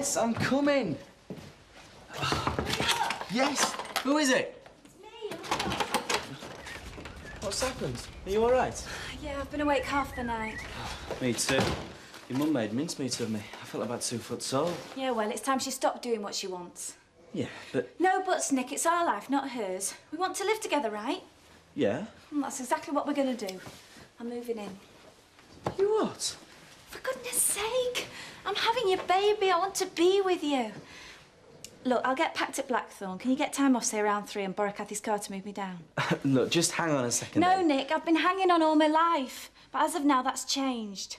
Yes, I'm coming. Yes. Who is it? It's me. What's happened? Are you all right? Yeah, I've been awake half the night. Me too. Your mum made mincemeat of me. I felt about 2 foot tall. Yeah, well, it's time she stopped doing what she wants. Yeah, but... No buts, Nick. It's our life, not hers. We want to live together, right? Yeah? And that's exactly what we're going to do. I'm moving in. You what? For goodness sake. I'm having your baby. I want to be with you. Look, I'll get packed at Blackthorn. Can you get time off, say, around 3 and borrow Cathy's car to move me down? Look, just hang on a second. No, then. Nick. I've been hanging on all my life. But as of now, that's changed.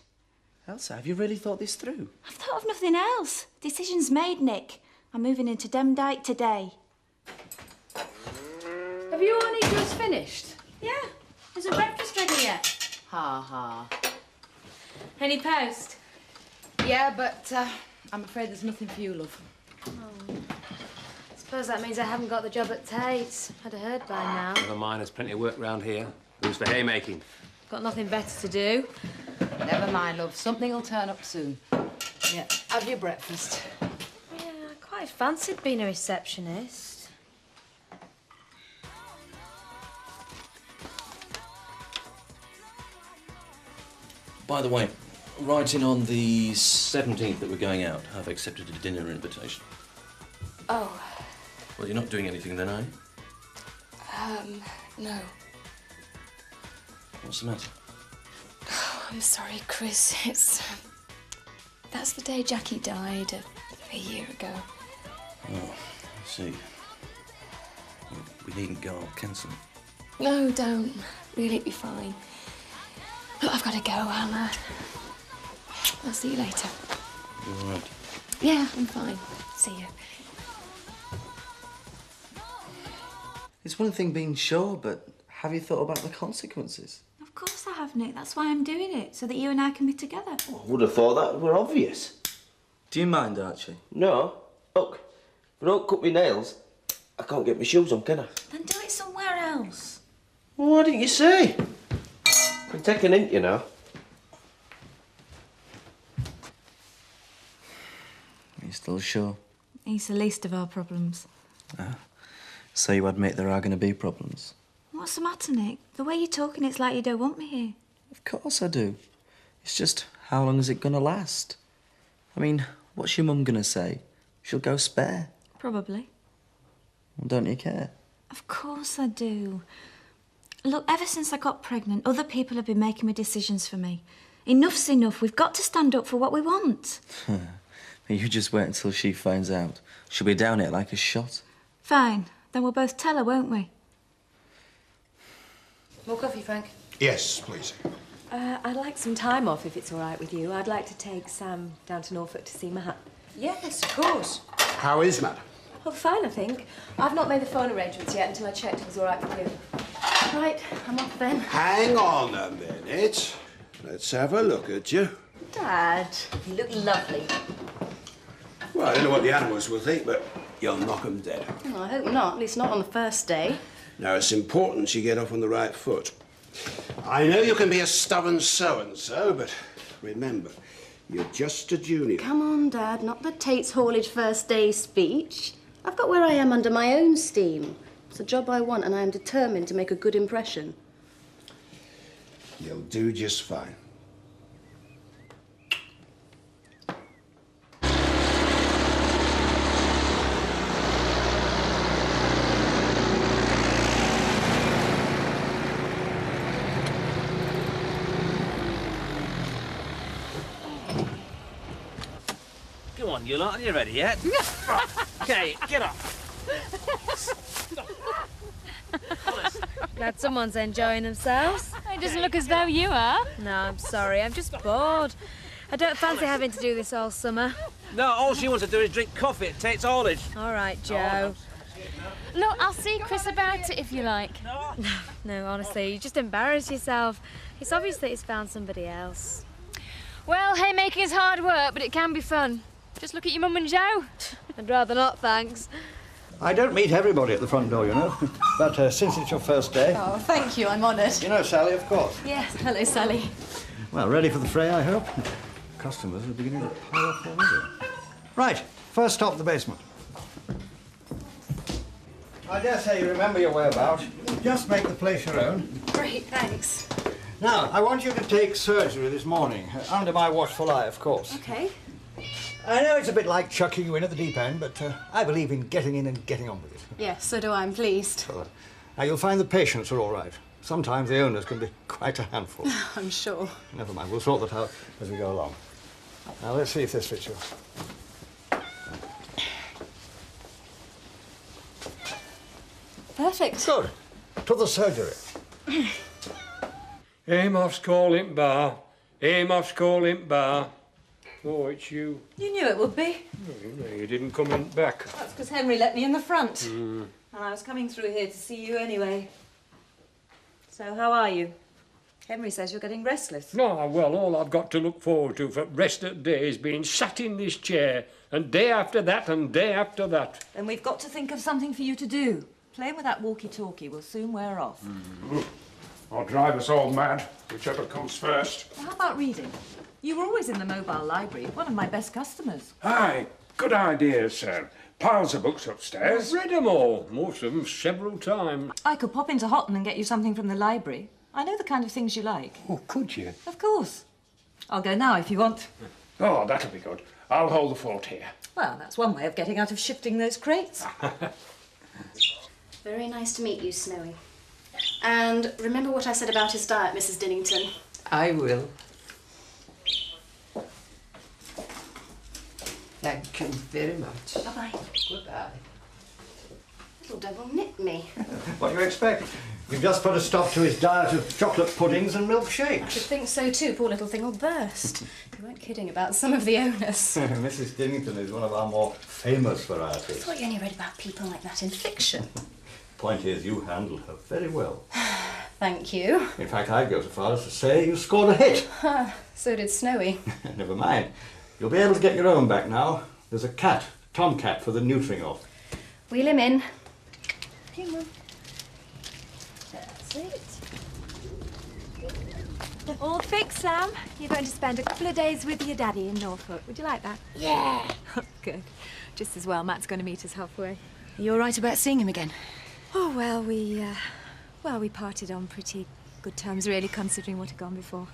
Elsa, have you really thought this through? I've thought of nothing else. Decision's made, Nick. I'm moving into Demdike today. Have you only just finished? Yeah. Isn't breakfast ready yet? Ha ha. Any post? Yeah, but I'm afraid there's nothing for you, love. Oh. I suppose that means I haven't got the job at Tate's. I'd have heard by now. Never mind, there's plenty of work round here. Who's for haymaking? Got nothing better to do. Never mind, love. Something will turn up soon. Yeah, have your breakfast. Yeah, I quite fancied being a receptionist. By the way, writing on the 17th that we're going out, I've accepted a dinner invitation. Oh. Well, you're not doing anything then, are you? No. What's the matter? Oh, I'm sorry, Chris. That's the day Jackie died a year ago. Oh, I see. We needn't go. I'll cancel. No, don't. Really, it'll be fine. Look, I've got to go. I'll see you later. You all right? Yeah, I'm fine. See you. It's one thing being sure, but have you thought about the consequences? Of course I have, Nick. That's why I'm doing it, so that you and I can be together. I would have thought that were obvious. Do you mind, Archie? No. Look, if I don't cut my nails, I can't get my shoes on, can I? Then do it somewhere else. Well, why didn't you say? I can take an hint, you know. Are you still sure? He's the least of our problems. So you admit there are going to be problems? What's the matter, Nick? The way you're talking, it's like you don't want me here. Of course I do. It's just, how long is it going to last? I mean, what's your mum going to say? She'll go spare. Probably. Well, don't you care? Of course I do. Look, ever since I got pregnant, other people have been making my decisions for me. Enough's enough. We've got to stand up for what we want. You just wait until she finds out. She'll be down it like a shot. Fine. Then we'll both tell her, won't we? More coffee, Frank? Yes, please. I'd like some time off, if it's all right with you. I'd like to take Sam down to Norfolk to see Matt. Yes, of course. How is Matt? Oh, fine, I think. I've not made the phone arrangements yet until I checked it was all right with you. Right, I'm off then. Hang on a minute. Let's have a look at you. Dad, you look lovely. Well, I don't know what the animals will think, but you'll knock 'em dead. Oh, I hope not, at least not on the first day. Now, it's important you get off on the right foot. I know you can be a stubborn so-and-so, but remember, you're just a junior. Come on, Dad, not the Tate's Haulage first day speech. I've got where I am under my own steam. It's a job I want, and I am determined to make a good impression. You'll do just fine. Come on, you lot, are you ready yet? Okay, get up. Glad someone's enjoying themselves. It doesn't look as though you are. No, I'm sorry. I'm just bored. I don't fancy having to do this all summer. No, all she wants to do is drink coffee at Tate's Haulage. All right, Joe. Look, I'll see Chris about it if you like. No, honestly, you just embarrass yourself. It's obvious that he's found somebody else. Well, haymaking is hard work, but it can be fun. Just look at your mum and Joe. I'd rather not, thanks. I don't meet everybody at the front door, you know. But since it's your first day... Oh, thank you. I'm honoured. You know Sally, of course. Yes, hello, Sally. Well, ready for the fray, I hope. Customers are beginning to pile up already. Right, first stop, the basement. I dare say you remember your way about. Just make the place your own. Great, thanks. Now, I want you to take surgery this morning, under my watchful eye, of course. Okay. I know it's a bit like chucking you in at the deep end, but I believe in getting in and getting on with it. Yes, so do I. I'm pleased. Now, you'll find the patients are all right. Sometimes the owners can be quite a handful. I'm sure. Never mind, we'll sort that out as we go along. Now, let's see if this fits you. Perfect. Good. To the surgery. Amos's calling bar. Amos's calling bar. Oh, it's you. You knew it would be. No, you didn't come in back. That's because Henry let me in the front. And I was coming through here to see you anyway. So, how are you? Henry says you're getting restless. No, well, all I've got to look forward to for the rest of the day is being sat in this chair, and day after that, and day after that. Then we've got to think of something for you to do. Playing with that walkie-talkie will soon wear off. I'll drive us all mad, whichever comes first. Well, how about reading? You were always in the mobile library, one of my best customers. Aye, good idea, sir. Piles of books upstairs. I've read them all, most of them several times. I could pop into Houghton and get you something from the library. I know the kind of things you like. Oh, could you? Of course. I'll go now if you want. Oh, that'll be good. I'll hold the fort here. Well, that's one way of getting out of shifting those crates. Very nice to meet you, Snowy. And remember what I said about his diet, Mrs. Dinnington. I will. Thank you very much. Bye-bye. Goodbye. Little devil nipped me. What do you expect? You've just put a stop to his diet of chocolate puddings and I should milkshakes. think so too. Poor little thing will burst. You weren't kidding about some of the owners. Mrs. Dinnington is one of our more famous I varieties. thought you only read about people like that in fiction. Point is, you handled her very well. Thank you. In fact, I'd go so far as to say you scored a hit. So did Snowy. Never mind. You'll be able to get your own back now. There's a cat, tomcat, for the neutering of. Wheel him in. Hang on. That's it. All fixed, Sam. You're going to spend a couple of days with your daddy in Norfolk. Would you like that? Yeah. Good. Just as well. Matt's going to meet us halfway. Are you all right about seeing him again? Oh, well, we parted on pretty good terms, really, considering what had gone before.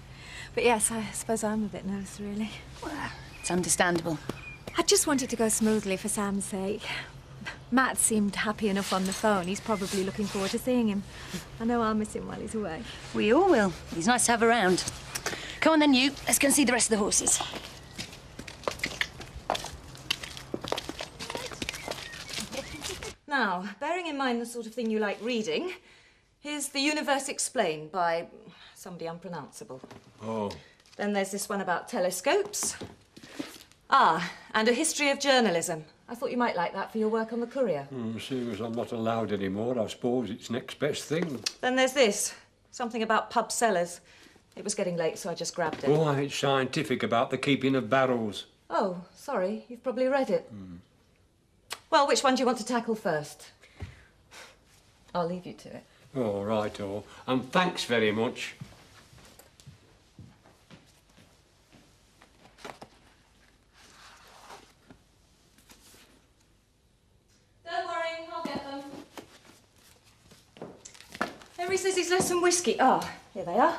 But yes, I suppose I'm a bit nervous, really. Well, it's understandable. I just want it to go smoothly for Sam's sake. Matt seemed happy enough on the phone. He's probably looking forward to seeing him. I know I'll miss him while he's away. We all will. He's nice to have around. Come on then, you. Let's go and see the rest of the horses. Now, bearing in mind the sort of thing you like reading, here's The Universe Explained by somebody unpronounceable. Oh. Then there's this one about telescopes. Ah, and A History of Journalism. I thought you might like that for your work on the Courier. Seeing as I'm not allowed anymore, I suppose it's next best thing. Then there's this, something about pub cellars. It was getting late, so I just grabbed it. Oh, it's scientific about the keeping of barrels. Oh, sorry, you've probably read it. Well, which one do you want to tackle first? I'll leave you to it. Oh, right-o. And thanks very much. Don't worry, I'll get them. Henry says he's left some whiskey. Ah, here they are.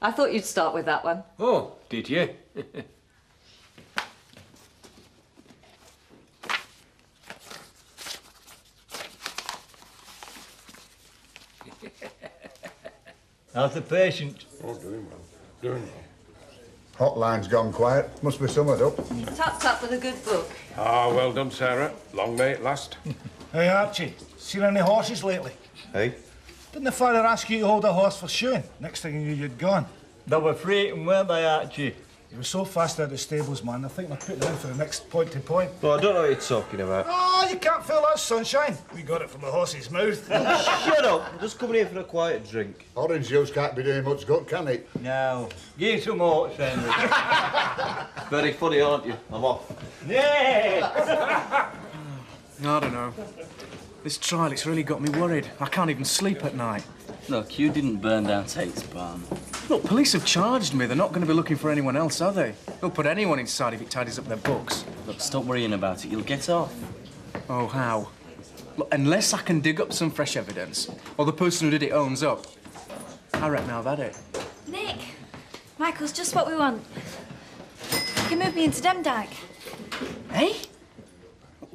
I thought you'd start with that one. Oh, did you? How's the patient? Oh, doing well. Doing well. Hotline's gone quiet. Must be summered up. Tucked up with a good book. Ah, well done, Sarah. Long may it last. Hey, Archie, seen any horses lately? Hey? Didn't the father ask you to hold a horse for shoeing? Next thing you knew, you'd gone. They were freighting, weren't they, Archie? He was so fast out of the stables, man. I think they're putting him in for the next point-to-point. Well, I don't know what you're talking about. Oh, you can't feel that sunshine. We got it from the horse's mouth. Shut up. I'm just coming here for a quiet drink. Orange juice can't be doing much good, can it? No. Give some oats, Henry. Very funny, aren't you? I'm off. Yeah! I don't know. This trial, it's really got me worried. I can't even sleep at night. Look, you didn't burn down Tate's barn. Look, police have charged me. They're not going to be looking for anyone else, are they? They'll put anyone inside if it tidies up their books. Look, stop worrying about it. You'll get off. Oh, how? Look, unless I can dig up some fresh evidence, or the person who did it owns up, I reckon I've had it. Nick, Michael's just what we want. You can move me into Demdike. Hey?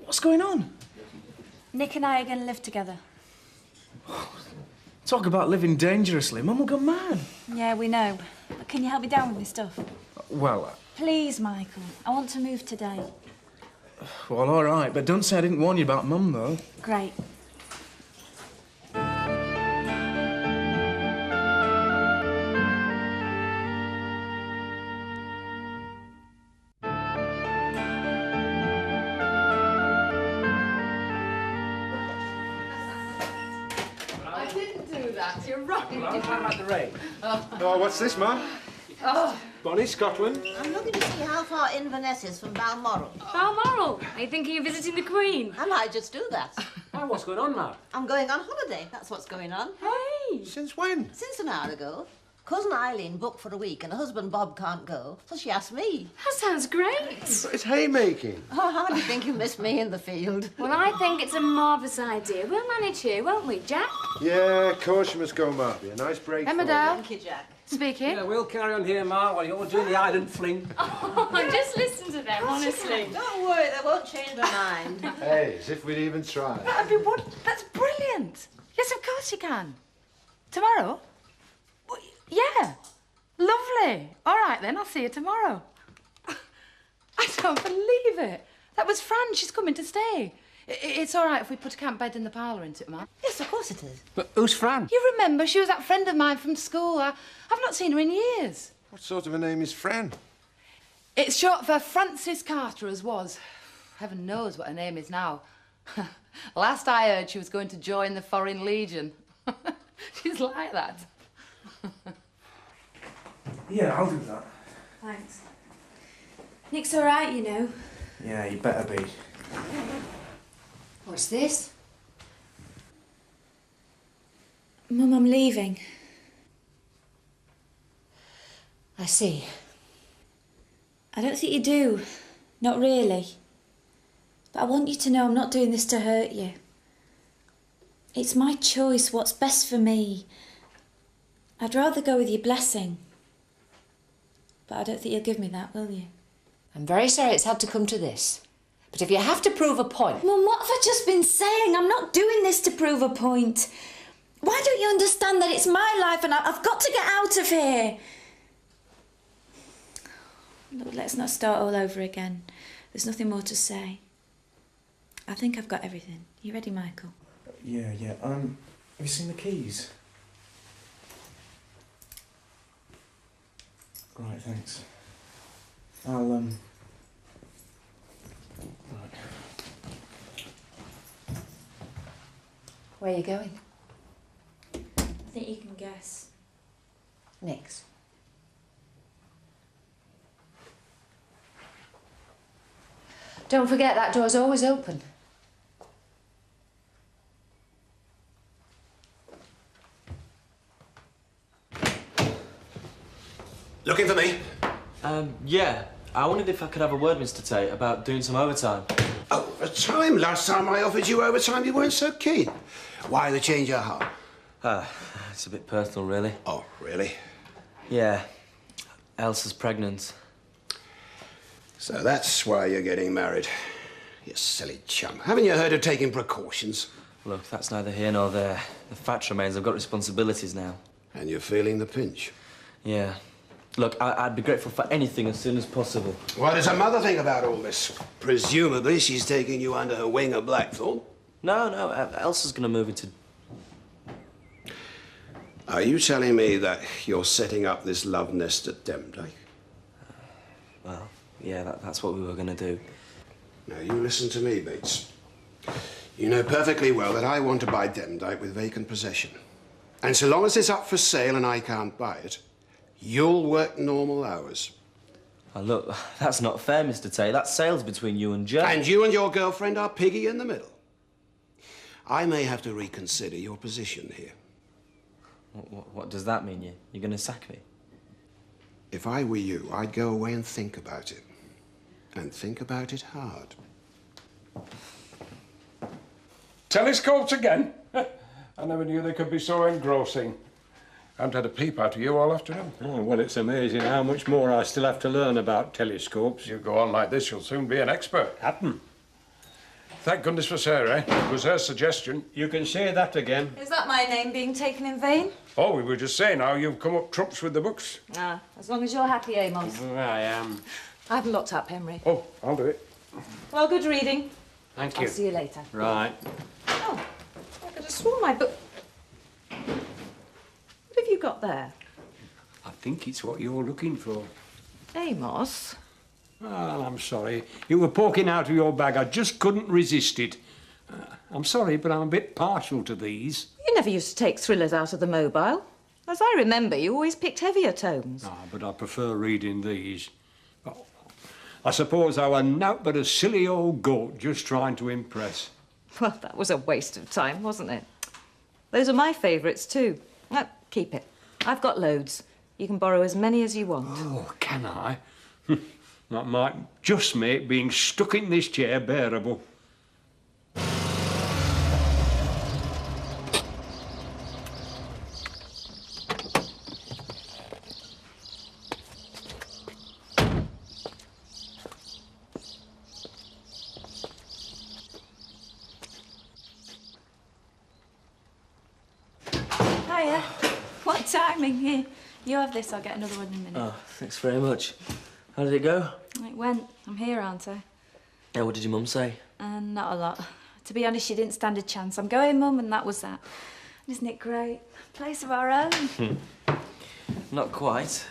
What's going on? Nick and I are going to live together. Talk about living dangerously. Mum will go mad. Yeah, we know. But can you help me down with my stuff? Well, Please, Michael. I want to move today. well, all right, but don't say I didn't warn you about Mum, though. Great. I didn't do that. You're wrong. I'm at the rain. Oh, what's this, Mum? Oh. Bonnie, Scotland. I'm looking to see how far Inverness is from Balmoral. Balmoral? Are you thinking of visiting the Queen? I might just do that. Oh, what's going on now? I'm going on holiday. That's what's going on. Hey! Since when? Since an hour ago. Cousin Eileen booked for a week and her husband Bob can't go, so she asked me. That sounds great. It's haymaking. Oh, how do you think you missed me in the field? Well, I think it's a marvellous idea. We'll manage here, won't we, Jack? Yeah, of course you must go, Marby. A nice break for you. Emmerdale. Thank you, Jack. Speaking. Yeah, we'll carry on here, Mark, while you're doing the island fling. Oh, just listen to them, honestly. Don't worry, they won't change their mind. Hey, as if we'd even tried. That'd be what? That's brilliant. Yes, of course you can. Tomorrow? Well, yeah. Lovely. All right, then. I'll see you tomorrow. I don't believe it. That was Fran. She's coming to stay. It's all right if we put a camp bed in the parlour, isn't it, Ma? Yes, of course it is. But who's Fran? You remember, she was that friend of mine from school. I've not seen her in years. What sort of a name is Fran? It's short for Frances Carter, as was. Heaven knows what her name is now. Last I heard, she was going to join the Foreign Legion. She's like that. Yeah, I'll do that. Thanks. Nick's all right, you know. Yeah, you better be. What's this? Mum, I'm leaving. I see. I don't think you do. Not really. But I want you to know I'm not doing this to hurt you. It's my choice, what's best for me. I'd rather go with your blessing. But I don't think you'll give me that, will you? I'm very sorry it's had to come to this. But if you have to prove a point... Mum, what have I just been saying? I'm not doing this to prove a point. Why don't you understand that it's my life and I've got to get out of here? Look, let's not start all over again. There's nothing more to say. I think I've got everything. You ready, Michael? Yeah. Have you seen the keys? Right, thanks. I'll, Right. Where are you going? I think you can guess. Nick's. Don't forget that door's always open. Looking for me? Yeah. I wondered if I could have a word, Mr. Tate, about doing some overtime. Overtime? Last time I offered you overtime, you weren't so keen. Why the change of heart? It's a bit personal, really. Oh, really? Yeah. Elsa's pregnant. So that's why you're getting married. You silly chum. Haven't you heard of taking precautions? Look, that's neither here nor there. The fact remains I've got responsibilities now. And you're feeling the pinch? Yeah. Look, I'd be grateful for anything as soon as possible. What does her mother think about all this? Presumably she's taking you under her wing at Blackthorn. No, Elsa's going to move into... Are you telling me that you're setting up this love nest at Demdike? Well, yeah, that's what we were going to do. Now, you listen to me, Bates. You know perfectly well that I want to buy Demdike with vacant possession. And so long as it's up for sale and I can't buy it, you'll work normal hours. Oh, look, that's not fair, Mr. Tate. That sale's between you and Joe. And you and your girlfriend are piggy in the middle. I may have to reconsider your position here. What does that mean? You're going to sack me? If I were you, I'd go away and think about it. And think about it hard. Telescopes again? I never knew they could be so engrossing. I haven't had a peep out of you all afternoon. Oh, well, it's amazing how much more I still have to learn about telescopes. You go on like this, you'll soon be an expert. Happen. Thank goodness for Sarah. It was her suggestion. You can say that again. Is that my name being taken in vain? Oh, we were just saying how you've come up trumps with the books. Ah, as long as you're happy, Amos. I am. I haven't looked up, Henry. Oh, I'll do it. Well, good reading. Thank you. I'll see you later. Right. Oh, I could have sworn my book... What have you got there? I think it's what you're looking for. Amos? Well, I'm sorry. You were poking out of your bag. I just couldn't resist it. I'm sorry, but I'm a bit partial to these. You never used to take thrillers out of the mobile. As I remember, you always picked heavier tomes. Ah, but I prefer reading these. Oh, I suppose I were nowt but a silly old goat just trying to impress. Well, that was a waste of time, wasn't it? Those are my favourites, too. No, keep it. I've got loads. You can borrow as many as you want. Oh, can I? That might just make being stuck in this chair bearable. Hiya. What timing? Here, you have this. I'll get another one in a minute. Oh, thanks very much. How did it go? It went. I'm here, aren't I? Yeah, what did your mum say? Not a lot. To be honest, she didn't stand a chance. I'm going, Mum, and that was that. Isn't it great? Place of our own. Not quite.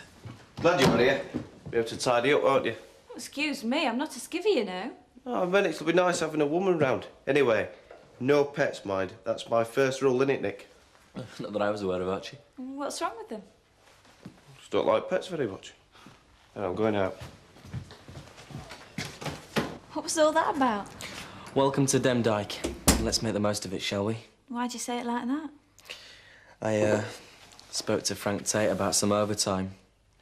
Glad you were here. Be able to tidy up, won't you? Excuse me, I'm not a skivvy, you know. Oh, I meant it'll be nice having a woman round. Anyway, no pets, mind. That's my first rule, innit, Nick? Not that I was aware of, Archie. What's wrong with them? Just don't like pets very much. And I'm going out. What was all that about? Welcome to Demdike. Let's make the most of it, shall we? Why'd you say it like that? I, spoke to Frank Tate about some overtime.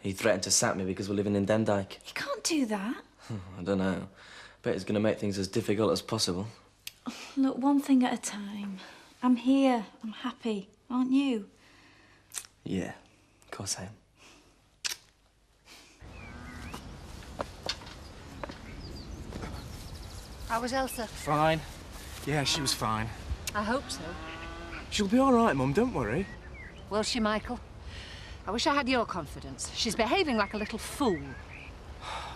He threatened to sack me because we're living in Demdike. You can't do that. I don't know. Bet he's going to make things as difficult as possible. Look, one thing at a time. I'm here. I'm happy. Aren't you? Yeah, of course I am. How was Elsa? Fine. Yeah, she was fine. I hope so. She'll be all right, Mum, don't worry. Will she, Michael? I wish I had your confidence. She's behaving like a little fool.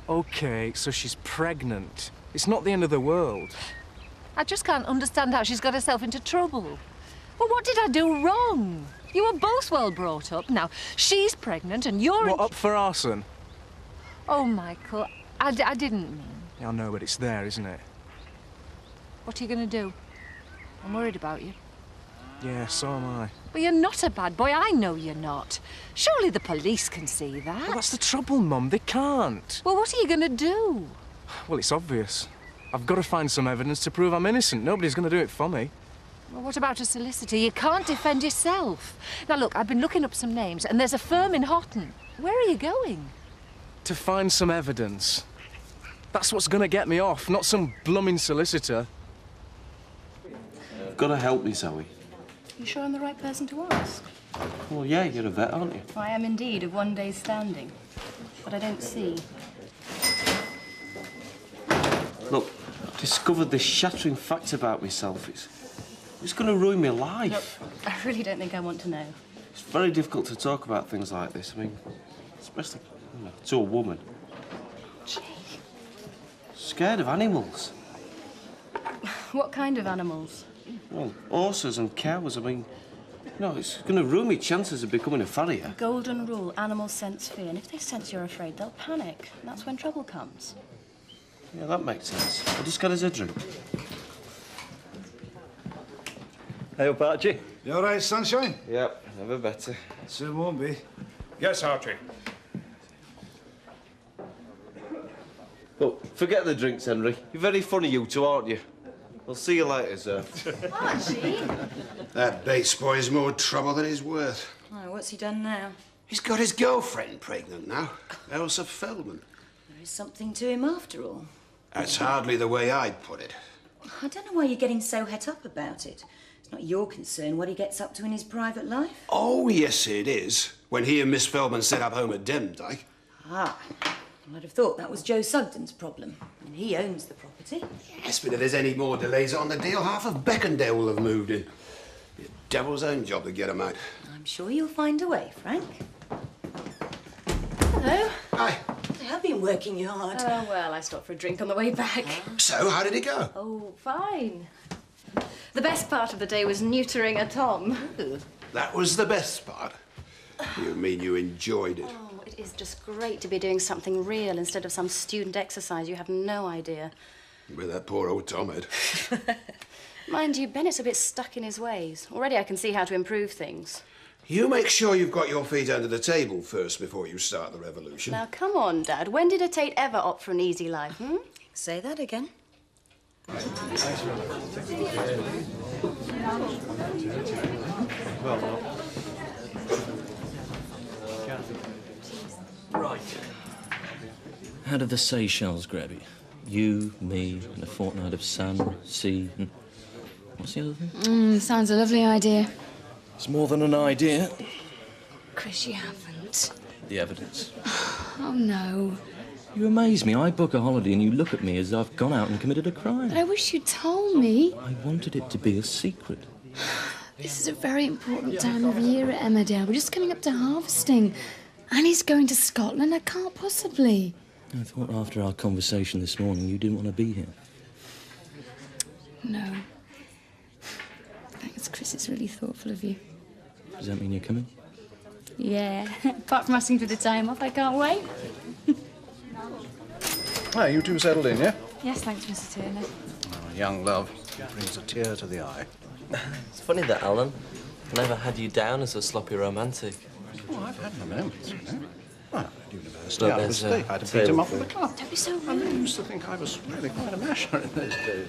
OK, so she's pregnant. It's not the end of the world. I just can't understand how she's got herself into trouble. Well, what did I do wrong? You were both well brought up. Now, she's pregnant and you're... What, up for arson? Oh, Michael, I didn't mean... Yeah, I know, but it's there, isn't it? What are you going to do? I'm worried about you. Yeah, so am I. Well, you're not a bad boy. I know you're not. Surely the police can see that. Well, that's the trouble, Mum. They can't. Well, what are you going to do? Well, it's obvious. I've got to find some evidence to prove I'm innocent. Nobody's going to do it for me. Well, what about a solicitor? You can't defend yourself. Now, look, I've been looking up some names, and there's a firm in Houghton. Where are you going? To find some evidence. That's what's going to get me off, not some blooming solicitor. You've got to help me, Zoe. You sure I'm the right person to ask? Well, yeah, you're a vet, aren't you? I am indeed of one day's standing, but I don't see. Look, I've discovered this shattering fact about myself. It's going to ruin my life. Look, I really don't think I want to know. It's very difficult to talk about things like this. I mean, especially to a woman. Gee. Scared of animals. What kind of animals? Well, horses and cows. I mean, it's going to ruin my chances of becoming a farrier. Golden rule, animals sense fear, and if they sense you're afraid, they'll panic. And that's when trouble comes. Yeah, that makes sense. I just got us a drink. Hey up, Archie. You all right, sunshine? Yep, never better. Soon won't be. Yes, Archie. Look, forget the drinks, Henry. You're very funny, you two, aren't you? I'll see you later, sir. Archie? That Bates boy's more trouble than he's worth. Oh, what's he done now? He's got his girlfriend pregnant now, Elsa Feldman. There is something to him after all. That's hardly the way I'd put it. I don't know why you're getting so het up about it. It's not your concern what he gets up to in his private life. Oh, yes, it is. When he and Miss Feldman set up home at Demdike. Ah, well, I'd have thought that was Joe Sugden's problem. And he owns the property. Yes, but if there's any more delays on the deal, half of Beckendale will have moved in. Be a devil's own job to get 'em out. I'm sure you'll find a way, Frank. Hello. Hi. I have been working you hard. Oh, well, I stopped for a drink on the way back. So, how did it go? Oh, fine. The best part of the day was neutering a Tom. That was the best part. You mean you enjoyed it? Oh, it is just great to be doing something real instead of some student exercise. You have no idea. With that poor old Tomhead. Mind you, Bennett's a bit stuck in his ways. Already I can see how to improve things. You make sure you've got your feet under the table first before you start the revolution. Now, come on, Dad. When did a Tate ever opt for an easy life, hmm? Say that again. Right. How did the Seychelles grab you? You, me, and a fortnight of sun, sea, and... What's the other thing? Sounds a lovely idea. It's more than an idea. Chris, you haven't. The evidence. Oh, no. You amaze me. I book a holiday and you look at me as though I've gone out and committed a crime. But I wish you'd told me. I wanted it to be a secret. This is a very important time of year at Emmerdale. We're just coming up to harvesting. Annie's going to Scotland. I can't possibly. I thought after our conversation this morning you didn't want to be here. No. Thanks, Chris. It's really thoughtful of you. Does that mean you're coming? Yeah. Apart from asking for the time off, I can't wait. Ah, you two settled in, yeah? Yes, thanks, Mr. Turner. Oh, young love brings a tear to the eye. It's funny that, Alan. I never had you down as a sloppy romantic. Oh, I've had my moments, you know. Well, at university, Look, I was there's a I had to beat him table up with the for- club. Don't be so I rude. used to think I was really quite a masher in those days.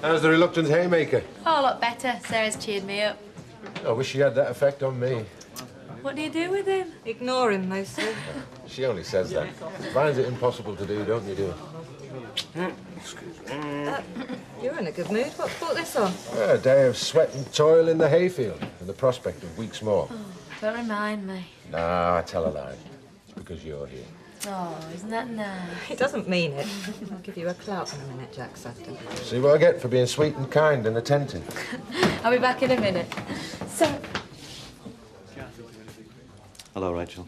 How's the reluctant haymaker? Oh, a lot better. Sarah's cheered me up. I wish she had that effect on me. What do you do with him? Ignore him, mostly. She only says that. Finds it impossible to do, don't you, dear? You're in a good mood. What brought this on? A day of sweat and toil in the hayfield, and the prospect of weeks more. Don't remind me. Nah, I tell a lie. It's because you're here. Oh, isn't that nice? He doesn't mean it. I'll give you a clout in a minute, Jack Sugden. See what I get for being sweet and kind and attentive. I'll be back in a minute. So, Hello, Rachel.